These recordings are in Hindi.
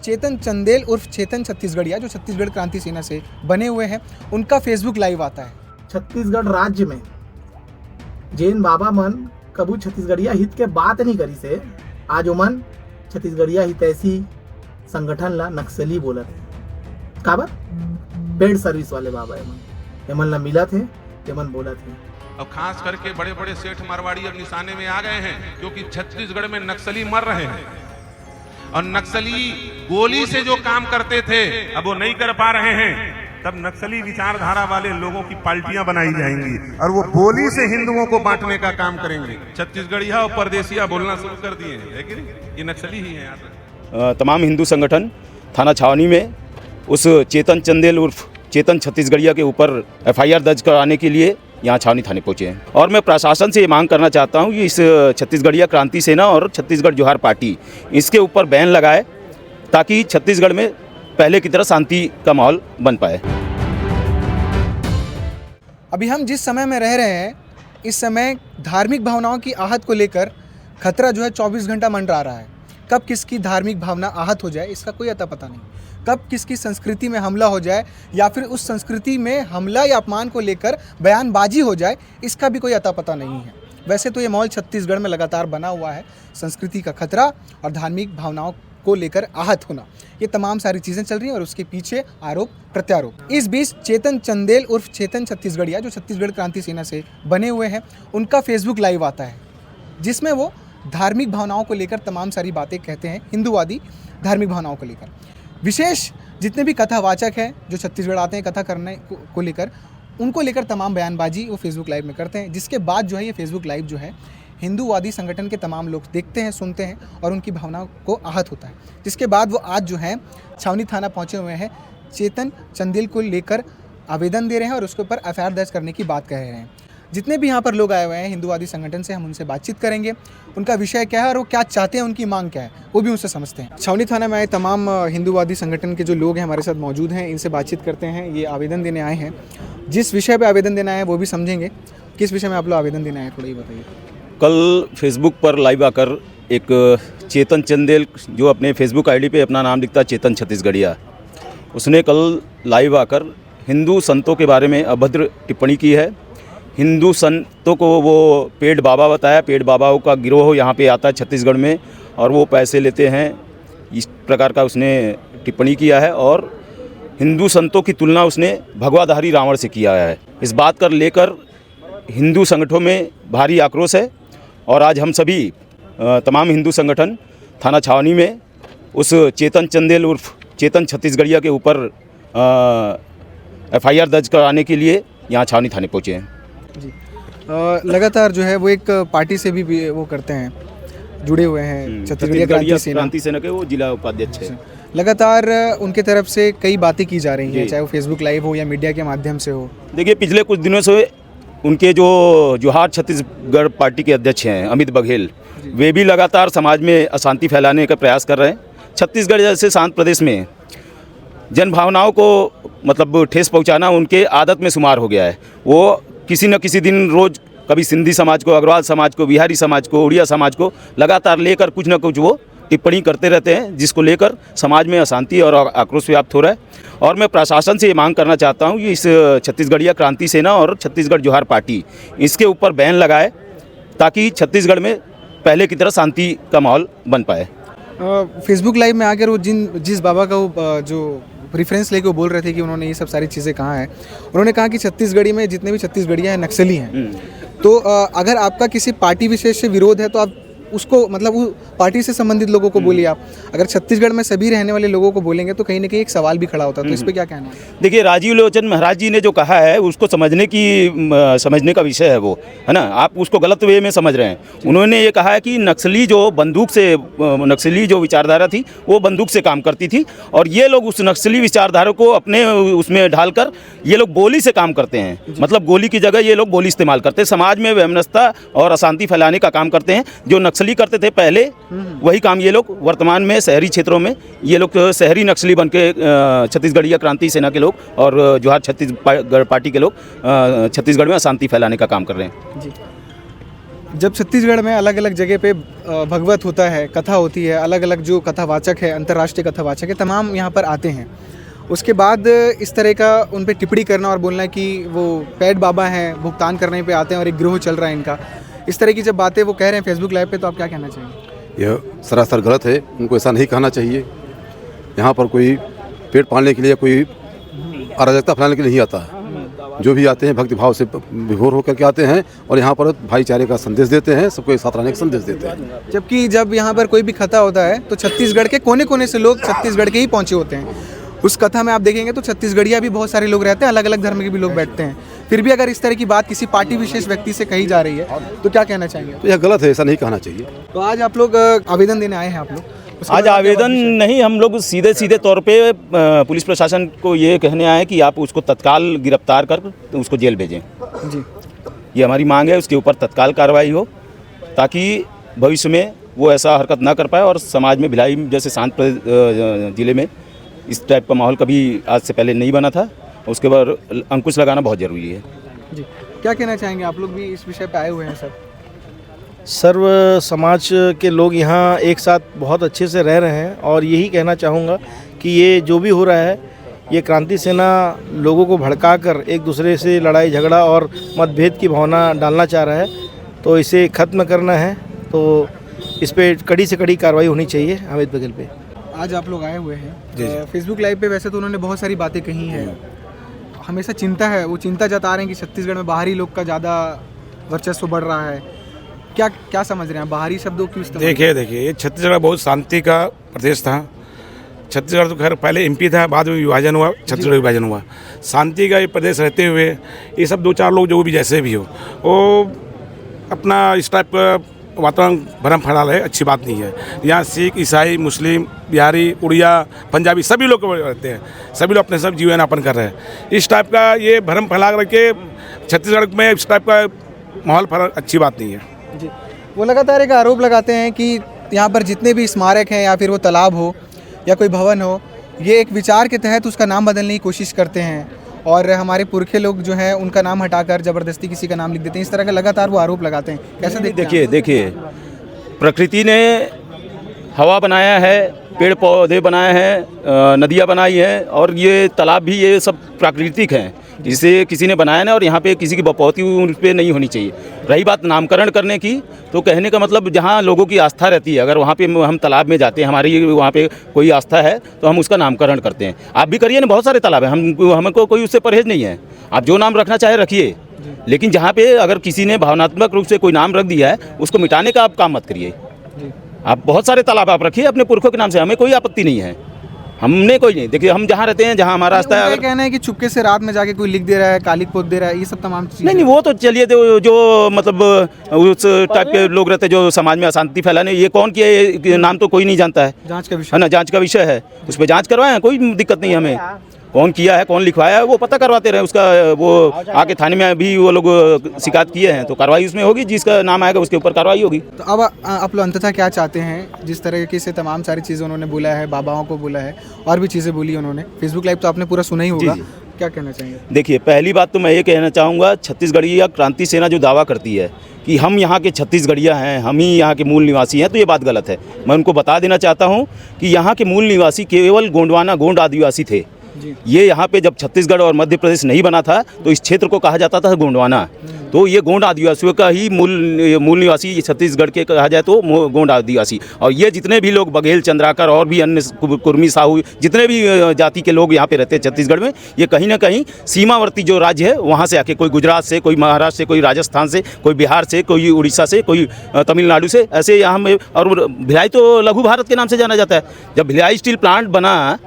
चेतन चंदेल उर्फ चेतन छत्तीसगढ़िया जो छत्तीसगढ़ क्रांति सेना से बने हुए हैं, उनका फेसबुक लाइव आता है। छत्तीसगढ़ राज्य में जैन बाबा मन कबू छत्तीसगढ़िया हित के बात नहीं करी से आज ओमन छत्तीसगढ़िया हितैषी संगठन ला नक्सली बोलत है। काबर पेड सर्विस वाले बाबा एमन ला मिलत है, एमन बोलत है। अब खास करके बड़े बड़े सेठ मारवाड़ी अब निशाने में आ गए हैं, क्योंकि छत्तीसगढ़ में नक्सली मर रहे हैं और नक्सली गोली से जो काम करते थे अब वो नहीं कर पा रहे हैं। तब नक्सली विचारधारा वाले लोगों की पार्टियां बनाई जाएंगी और वो गोली से हिंदुओं को बांटने का काम करेंगे। छत्तीसगढ़िया और परदेसिया बोलना शुरू कर दिए हैं, है कि नहीं? ये नक्सली ही है यहाँ। तमाम हिंदू संगठन थाना छावनी में उस चेतन चंदेल उर्फ चेतन छत्तीसगढ़िया के ऊपर FIR दर्ज कराने के लिए यहाँ छावनी थाने पहुँचे हैं और मैं प्रशासन से ये मांग करना चाहता हूँ कि इस छत्तीसगढ़िया क्रांति सेना और छत्तीसगढ़ जोहार पार्टी इसके ऊपर बैन लगाए ताकि छत्तीसगढ़ में पहले की तरह शांति का माहौल बन पाए। अभी हम जिस समय में रह रहे हैं, इस समय धार्मिक भावनाओं की आहत को लेकर खतरा जो है 24 घंटा मंडरा रहा है। कब किसकी धार्मिक भावना आहत हो जाए इसका कोई अता पता नहीं, कब किसकी संस्कृति में हमला हो जाए या फिर उस संस्कृति में हमला या अपमान को लेकर बयानबाजी हो जाए इसका भी कोई अता पता नहीं है। वैसे तो ये माहौल छत्तीसगढ़ में लगातार बना हुआ है, संस्कृति का खतरा और धार्मिक भावनाओं को लेकर आहत होना, ये तमाम सारी चीज़ें चल रही हैं और उसके पीछे आरोप प्रत्यारोप। इस बीच चेतन चंदेल उर्फ चेतन छत्तीसगढ़िया जो छत्तीसगढ़ क्रांति सेना से बने हुए हैं, उनका फेसबुक लाइव आता है जिसमें वो धार्मिक भावनाओं को लेकर तमाम सारी बातें कहते हैं, हिंदूवादी धार्मिक भावनाओं को लेकर। विशेष जितने भी कथावाचक हैं जो छत्तीसगढ़ आते हैं कथा करने को लेकर, उनको लेकर तमाम बयानबाजी वो फेसबुक लाइव में करते हैं, जिसके बाद जो है ये फेसबुक लाइव जो है हिंदूवादी संगठन के तमाम लोग देखते हैं, सुनते हैं और उनकी भावनाओं को आहत होता है। जिसके बाद वो आज जो है छावनी थाना पहुँचे हुए हैं, चेतन चंदेल को लेकर आवेदन दे रहे हैं और उसके ऊपर FIR दर्ज करने की बात कह रहे हैं। जितने भी यहाँ पर लोग आए हुए हैं हिंदूवादी संगठन से, हम उनसे बातचीत करेंगे, उनका विषय क्या है और वो क्या चाहते हैं, उनकी मांग क्या है, वो भी उनसे समझते हैं। छावनी थाना में आए तमाम हिंदूवादी संगठन के जो लोग हैं हमारे साथ मौजूद हैं, इनसे बातचीत करते हैं। ये आवेदन देने आए हैं, जिस विषय पर आवेदन देना है वो भी समझेंगे। किस विषय में आप लोग आवेदन देना है थोड़ा ही बताइए। कल फेसबुक पर लाइव आकर एक चेतन चंदेल जो अपने फेसबुक ID पे अपना नाम लिखता है चेतन छत्तीसगढ़िया, उसने कल लाइव आकर हिंदू संतों के बारे में अभद्र टिप्पणी की है। हिंदू संतों को वो पेड बाबा बताया, पेड बाबाओं का गिरोह यहाँ पे आता है छत्तीसगढ़ में और वो पैसे लेते हैं, इस प्रकार का उसने टिप्पणी किया है और हिंदू संतों की तुलना उसने भगवाधारी रावण से किया है। इस बात कर लेकर हिंदू संगठनों में भारी आक्रोश है और आज हम सभी तमाम हिंदू संगठन थाना छावनी में उस चेतन चंदेल उर्फ चेतन छत्तीसगढ़िया के ऊपर FIR दर्ज कराने के लिए यहाँ छावनी थाने पहुँचे हैं। जी, लगातार जो है वो एक पार्टी से भी वो करते हैं, जुड़े हुए हैं, छत्तीसगढ़ क्रांति सेना के वो जिला उपाध्यक्ष है। लगातार उनके तरफ से कई बातें की जा रही हैं, चाहे वो फेसबुक लाइव हो या मीडिया के माध्यम से हो। देखिए, पिछले कुछ दिनों से उनके जो जोहार छत्तीसगढ़ पार्टी के अध्यक्ष हैं अमित बघेल, वे भी लगातार समाज में अशांति फैलाने का प्रयास कर रहे हैं। छत्तीसगढ़ जैसे शांत प्रदेश में जन भावनाओं को मतलब ठेस पहुंचाना उनके आदत में शुमार हो गया है। वो किसी न किसी दिन रोज़ कभी सिंधी समाज को, अग्रवाल समाज को, बिहारी समाज को, उड़िया समाज को लगातार लेकर कुछ न कुछ वो टिप्पणी करते रहते हैं, जिसको लेकर समाज में अशांति और आक्रोश व्याप्त हो रहा है। और मैं प्रशासन से ये मांग करना चाहता हूँ कि इस छत्तीसगढ़िया क्रांति सेना और छत्तीसगढ़ जोहार पार्टी इसके ऊपर बैन लगाए ताकि छत्तीसगढ़ में पहले की तरह शांति का माहौल बन पाए। फेसबुक लाइव में आकर वो जिस बाबा का वो जो रेफरेंस लेके वो बोल रहे थे कि उन्होंने ये सब सारी चीज़ें कहा है, उन्होंने कहा कि छत्तीसगढ़ी में जितने भी छत्तीसगढ़िया हैं नक्सली हैं। तो अगर आपका किसी पार्टी विशेष से विरोध है तो आप उसको मतलब वो पार्टी से संबंधित लोगों को बोलिए। आप अगर छत्तीसगढ़ में सभी रहने वाले लोगों को बोलेंगे तो कहीं ना कहीं एक सवाल भी खड़ा होता है। तो इस पर क्या कहना है? देखिए, राजीव लोचन महाराज जी ने जो कहा है उसको समझने का विषय है, वो है ना, आप उसको गलत वे में समझ रहे हैं। उन्होंने ये कहा है कि नक्सली जो विचारधारा थी वो बंदूक से काम करती थी और ये लोग उस नक्सली विचारधारा को अपने उसमें ढालकर ये लोग गोली से काम करते हैं। मतलब गोली की जगह ये लोग गोली इस्तेमाल करते हैं, समाज में वैमनस्यता और अशांति फैलाने का काम करते हैं। जो नक्सली करते थे पहले, वही काम ये लोग वर्तमान में शहरी क्षेत्रों में ये लोग शहरी नक्सली बन के छत्तीसगढ़िया क्रांति सेना के लोग और जोहार छत्तीसगढ़ पार्टी के लोग छत्तीसगढ़ में अशांति फैलाने का काम कर रहे हैं। जी, जब छत्तीसगढ़ में अलग अलग जगह पे भगवत होता है, कथा होती है, अलग अलग जो कथावाचक है, अंतर्राष्ट्रीय कथावाचक है, तमाम यहाँ पर आते हैं। उसके बाद इस तरह का उन पे टिप्पणी करना और बोलना कि वो पेड बाबा हैं, भुगतान करने पे आते हैं और एक गिरोह चल रहा है इनका, इस तरह की जब बातें वो कह रहे हैं फेसबुक लाइव पे, तो आप क्या कहना चाहेंगे? यह सरासर गलत है, उनको ऐसा नहीं कहना चाहिए। यहाँ पर कोई पेट पालने के लिए, कोई अराजकता फैलाने के लिए नहीं आता है। जो भी आते हैं भक्तिभाव से विभोर होकर के आते हैं और यहाँ पर भाईचारे का संदेश देते हैं, सबको एक साथ रहने का संदेश देते हैं। जबकि जब यहाँ पर कोई भी कथा होता है तो छत्तीसगढ़ के कोने कोने से लोग छत्तीसगढ़ के ही पहुँचे होते हैं। उस कथा में आप देखेंगे तो छत्तीसगढ़िया भी बहुत सारे लोग रहते हैं, अलग अलग धर्म के भी लोग बैठते हैं। फिर भी अगर इस तरह की बात किसी पार्टी विशेष व्यक्ति से कही जा रही है तो क्या कहना चाहेंगे? तो यह गलत है, ऐसा नहीं कहना चाहिए। तो आज आप लोग आवेदन देने आए हैं आप लोग? उसके आज बाद आवेदन नहीं, हम लोग सीधे तौर पे पुलिस प्रशासन को ये कहने आए कि आप उसको तत्काल गिरफ्तार कर उसको जेल भेजें। जी, ये हमारी मांग है, उसके ऊपर तत्काल कार्रवाई हो ताकि भविष्य में वो ऐसा हरकत ना कर पाए और समाज में भिलाई जैसे शांत जिले में इस टाइप का माहौल कभी आज से पहले नहीं बना था, उसके बाद अंकुश लगाना बहुत ज़रूरी है। जी, क्या कहना चाहेंगे? आप लोग भी इस विषय पे आए हुए हैं सर। सर्व समाज के लोग यहाँ एक साथ बहुत अच्छे से रह रहे हैं और यही कहना चाहूँगा कि ये जो भी हो रहा है, ये क्रांति सेना लोगों को भड़काकर एक दूसरे से लड़ाई झगड़ा और मतभेद की भावना डालना चाह रहा है, तो इसे ख़त्म करना है। तो इस पे कड़ी से कड़ी कार्रवाई होनी चाहिए हामिद बघेल पे। आज आप लोग आए हुए हैं फेसबुक लाइव पे, वैसे तो उन्होंने बहुत सारी बातें कही हैं, हमेशा चिंता है, वो चिंता जता रहे हैं कि छत्तीसगढ़ में बाहरी लोग का ज़्यादा वर्चस्व बढ़ रहा है। क्या समझ रहे हैं बाहरी शब्दों की? देखिए ये छत्तीसगढ़ बहुत शांति का प्रदेश था। छत्तीसगढ़ तो खैर पहले एमपी था, बाद में विभाजन हुआ, छत्तीसगढ़ विभाजन हुआ। शांति का ये प्रदेश रहते हुए ये सब दो चार लोग जो भी जैसे भी हो वो अपना इस टाइप का वातावरण भरम फैला है, अच्छी बात नहीं है। यहाँ सिख, ईसाई, मुस्लिम, बिहारी, उड़िया, पंजाबी सभी लोग रहते हैं, सभी लोग अपने सब जीवन यापन कर रहे हैं। इस टाइप का ये भरम फैला करके छत्तीसगढ़ में इस टाइप का माहौल फैला अच्छी बात नहीं है जी। वो लगातार एक आरोप लगाते हैं कि यहाँ पर जितने भी स्मारक हैं या फिर वो तालाब हो या कोई भवन हो, ये एक विचार के तहत उसका नाम बदलने की कोशिश करते हैं और हमारे पुरखे लोग जो हैं उनका नाम हटाकर ज़बरदस्ती किसी का नाम लिख देते हैं। इस तरह का लगातार वो आरोप लगाते हैं। कैसे देखिए प्रकृति ने हवा बनाया है, पेड़ पौधे बनाए हैं, नदियाँ बनाई हैं और ये तालाब भी, ये सब प्राकृतिक हैं, इसे किसी ने बनाया ना, और यहाँ पे किसी की बपौती उन पे नहीं होनी चाहिए। रही बात नामकरण करने की, तो कहने का मतलब जहाँ लोगों की आस्था रहती है, अगर वहाँ पे हम तालाब में जाते हैं, हमारी वहाँ पे कोई आस्था है तो हम उसका नामकरण करते हैं। आप भी करिए ना, बहुत सारे तालाब हैं, हमको कोई उससे परहेज नहीं है। आप जो नाम रखना चाहे रखिए, लेकिन जहाँ पे अगर किसी ने भावनात्मक रूप से कोई नाम रख दिया है उसको मिटाने का आप काम मत करिए। आप बहुत सारे तालाब आप रखिए अपने पुरखों के नाम से, हमें कोई आपत्ति नहीं है, हमने कोई नहीं। देखिए हम जहाँ रहते हैं, जहाँ हमारा रास्ता है, अगर कहना है कि चुपके से रात में जाके कोई लिख दे रहा है, कालिक पोत दे रहा है, ये सब तमाम चीज़ें नहीं, वो तो चलिए, जो मतलब उस टाइप के लोग रहते हैं जो समाज में अशांति फैलाने, ये कौन किया, ये नाम तो कोई नहीं जानता है, जांच का विषय है ना, जांच का विषय है, उस पर जांच करवाएं, कोई दिक्कत नहीं है हमें। कौन किया है, कौन लिखवाया है, वो पता करवाते रहे, उसका वो आके थाने में भी वो लोग शिकायत किए हैं तो कार्रवाई उसमें होगी, जिसका नाम आएगा उसके ऊपर कार्रवाई होगी। तो अब आप लोग अंततः क्या चाहते हैं? जिस तरीके से तमाम सारी चीज़ें उन्होंने बोला है, बाबाओं को बोला है और भी चीज़ें बोली उन्होंने, फेसबुक लाइव तो आपने पूरा सुना ही होगा, क्या कहना चाहेंगे? देखिए, पहली बात तो मैं ये कहना चाहूँगा, छत्तीसगढ़िया क्रांति सेना जो दावा करती है कि हम यहाँ के छत्तीसगढ़िया हैं, हम ही यहाँ के मूल निवासी हैं, तो ये बात गलत है। मैं उनको बता देना चाहता हूँ कि यहाँ के मूल निवासी केवल गोंडवाना गोंड आदिवासी थे। ये यहाँ पे जब छत्तीसगढ़ और मध्य प्रदेश नहीं बना था तो इस क्षेत्र को कहा जाता था गोंडवाना, तो ये गोंड आदिवासियों का ही मूल निवासी छत्तीसगढ़ के कहा जाए तो गोंड आदिवासी। और ये जितने भी लोग बघेल, चंद्राकर और भी अन्य कुर्मी, साहू, जितने भी जाति के लोग यहाँ पे रहते हैं छत्तीसगढ़ में, ये कहीं ना कहीं सीमावर्ती जो राज्य है वहाँ से आके, कोई गुजरात से, कोई महाराष्ट्र से, कोई राजस्थान से, कोई बिहार से, कोई उड़ीसा से, कोई तमिलनाडु से, ऐसे यहाँ में। और भिलाई तो लघु भारत के नाम से जाना जाता है। जब भिलाई स्टील प्लांट बना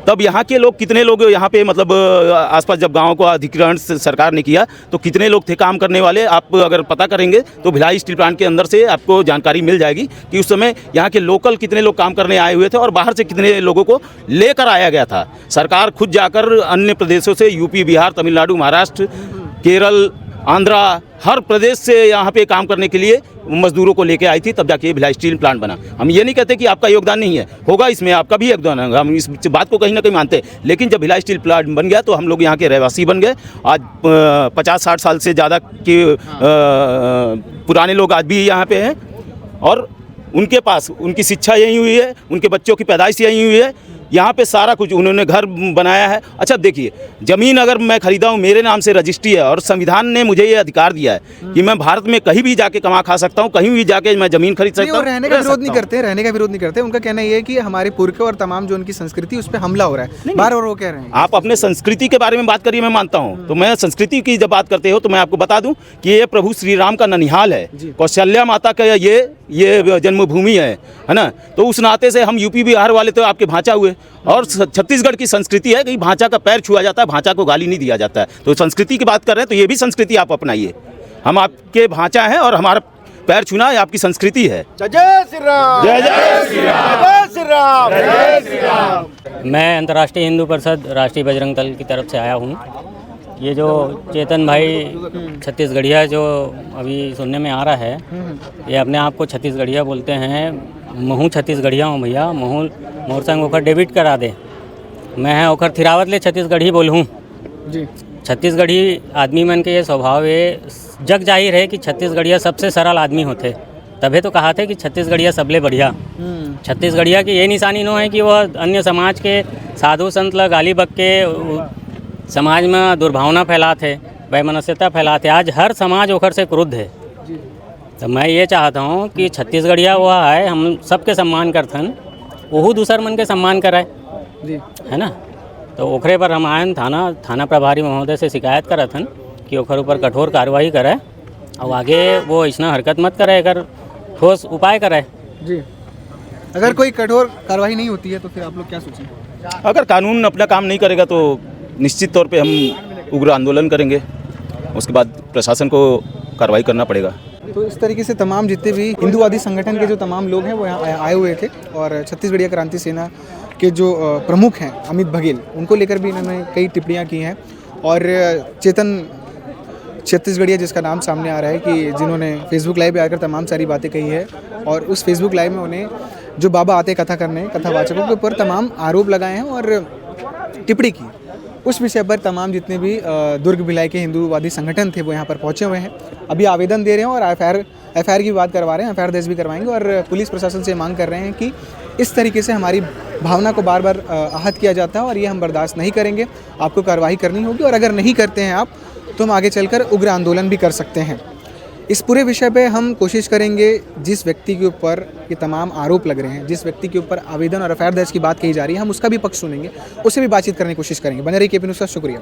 तब यहाँ के लोग, कितने लोग यहाँ पे, मतलब आसपास जब गाँव को अधिग्रहण सरकार ने किया तो कितने लोग थे काम करने वाले, आप अगर पता करेंगे तो भिलाई स्टील प्लांट के अंदर से आपको जानकारी मिल जाएगी कि उस समय यहाँ के लोकल कितने लोग काम करने आए हुए थे और बाहर से कितने लोगों को लेकर आया गया था। सरकार खुद जाकर अन्य प्रदेशों से, यूपी, बिहार, तमिलनाडु, महाराष्ट्र, केरल, आंध्रा, हर प्रदेश से यहाँ पे काम करने के लिए मजदूरों को लेके आई थी, तब जाके भिलाई स्टील प्लांट बना। हम ये नहीं कहते कि आपका योगदान नहीं है, होगा, इसमें आपका भी योगदान है, हम इस बात को कहीं ना कहीं मानते हैं। लेकिन जब भिलाई स्टील प्लांट बन गया तो हम लोग यहाँ के रहवासी बन गए। आज 50-60 साल से ज़्यादा के पुराने लोग आज भी यहाँ पे हैं और उनके पास उनकी शिक्षा यहीं हुई है, उनके बच्चों की पैदाइश यहीं हुई है, यहाँ पे सारा कुछ उन्होंने घर बनाया है। अच्छा देखिए, ज़मीन अगर मैं खरीदा हूँ, मेरे नाम से रजिस्ट्री है और संविधान ने मुझे ये अधिकार दिया है कि मैं भारत में कहीं भी जाके कमा खा सकता हूँ, कहीं भी जाके मैं ज़मीन खरीद सकता हूँ। रहने का विरोध नहीं करते, रहने का विरोध नहीं करते। उनका कहना ये है कि हमारे पुरखे और तमाम जो उनकी संस्कृति उस पर हमला हो रहा है, बार बार वो कह रहे हैं। आप अपने संस्कृति के बारे में बात करिए, मैं मानता हूँ। तो मैं संस्कृति की जब बात करते हो तो मैं आपको बता दूं कि ये प्रभु श्री राम का ननिहाल है, कौशल्या माता का ये जन्मभूमि है ना। तो उस नाते से हम यूपी बिहार वाले तो आपके भांचा हुए, और छत्तीसगढ़ की संस्कृति है कि भांचा का पैर छुआ जाता है, भांचा को गाली नहीं दिया जाता है। तो संस्कृति की बात कर रहे हैं तो ये भी संस्कृति आप अपनाइए। हम आपके भांचा हैं और हमारा पैर छूना ये आपकी संस्कृति है। जय श्री राम, जय जय श्री राम, जय श्री राम, जय श्री राम। मैं अंतर्राष्ट्रीय हिंदू परिषद राष्ट्रीय बजरंग दल की तरफ से आया हूँ। ये जो चेतन भाई छत्तीसगढ़िया जो अभी सुनने में आ रहा है, ये अपने आप को छत्तीसगढ़िया बोलते हैं। महू छत्तीसगढ़िया हूँ भैया, महू मोर संग ओखर डेबिट करा दे। मैं है ओखर थिरावत ले छत्तीसगढ़ी बोलूँ जी। छत्तीसगढ़ी आदमी मन के ये स्वभाव है, जग जाहिर है कि छत्तीसगढ़िया सबसे सरल आदमी होते। तभी तो कहा थे कि छत्तीसगढ़िया सबले बढ़िया। छत्तीसगढ़िया की ये निशानी नो है कि वह अन्य समाज के साधु संत ल गाली बक के समाज में दुर्भावना फैलाते, वैमनस्यता फैलाते। आज हर समाज ओखर से क्रुद्ध है। तो मैं ये चाहता हूँ कि छत्तीसगढ़िया वह है, हम सबके सम्मान करथन, वहू दूसर मन के सम्मान कराए जी, है ना। तो ओखरे पर हम आयन थाना प्रभारी महोदय से शिकायत करथन कि ओखर ऊपर कठोर कार्रवाई करे और आगे वो ऐसा हरकत मत करे, अगर ठोस उपाय करे जी। अगर कोई कठोर कार्रवाई नहीं होती है तो फिर आप लोग क्या सोचें? अगर कानून अपना काम नहीं करेगा तो निश्चित तौर पे हम उग्र आंदोलन करेंगे, उसके बाद प्रशासन को कार्रवाई करना पड़ेगा। तो इस तरीके से तमाम जितने भी हिंदूवादी संगठन के जो तमाम लोग हैं वो यहाँ आए हुए थे, और छत्तीसगढ़िया क्रांति सेना के जो प्रमुख हैं अमित बघेल, उनको लेकर भी इन्होंने कई टिप्पणियाँ की हैं। और चेतन छत्तीसगढ़िया जिसका नाम सामने आ रहा है कि जिन्होंने फेसबुक लाइव पे आकर तमाम सारी बातें कही है, और उस फेसबुक लाइव में उन्हें जो बाबा आते कथा करने, कथावाचकों के ऊपर तमाम आरोप लगाए हैं और टिप्पणी की। उस विषय पर तमाम जितने भी दुर्ग भिलाई के हिंदूवादी संगठन थे वो यहाँ पर पहुँचे हुए हैं, अभी आवेदन दे रहे हैं और एफआईआर की बात करवा रहे हैं, एफआईआर दर्ज भी करवाएंगे। और पुलिस प्रशासन से मांग कर रहे हैं कि इस तरीके से हमारी भावना को बार बार आहत किया जाता है और ये हम बर्दाश्त नहीं करेंगे, आपको कार्रवाई करनी होगी, और अगर नहीं करते हैं आप तो हम आगे चलकर उग्र आंदोलन भी कर सकते हैं। इस पूरे विषय पे हम कोशिश करेंगे, जिस व्यक्ति के ऊपर ये तमाम आरोप लग रहे हैं, जिस व्यक्ति के ऊपर आवेदन और एफआईआर दर्ज की बात कही जा रही है, हम उसका भी पक्ष सुनेंगे, उससे भी बातचीत करने की कोशिश करेंगे। बने रहिए केपी न्यूज़ का, शुक्रिया।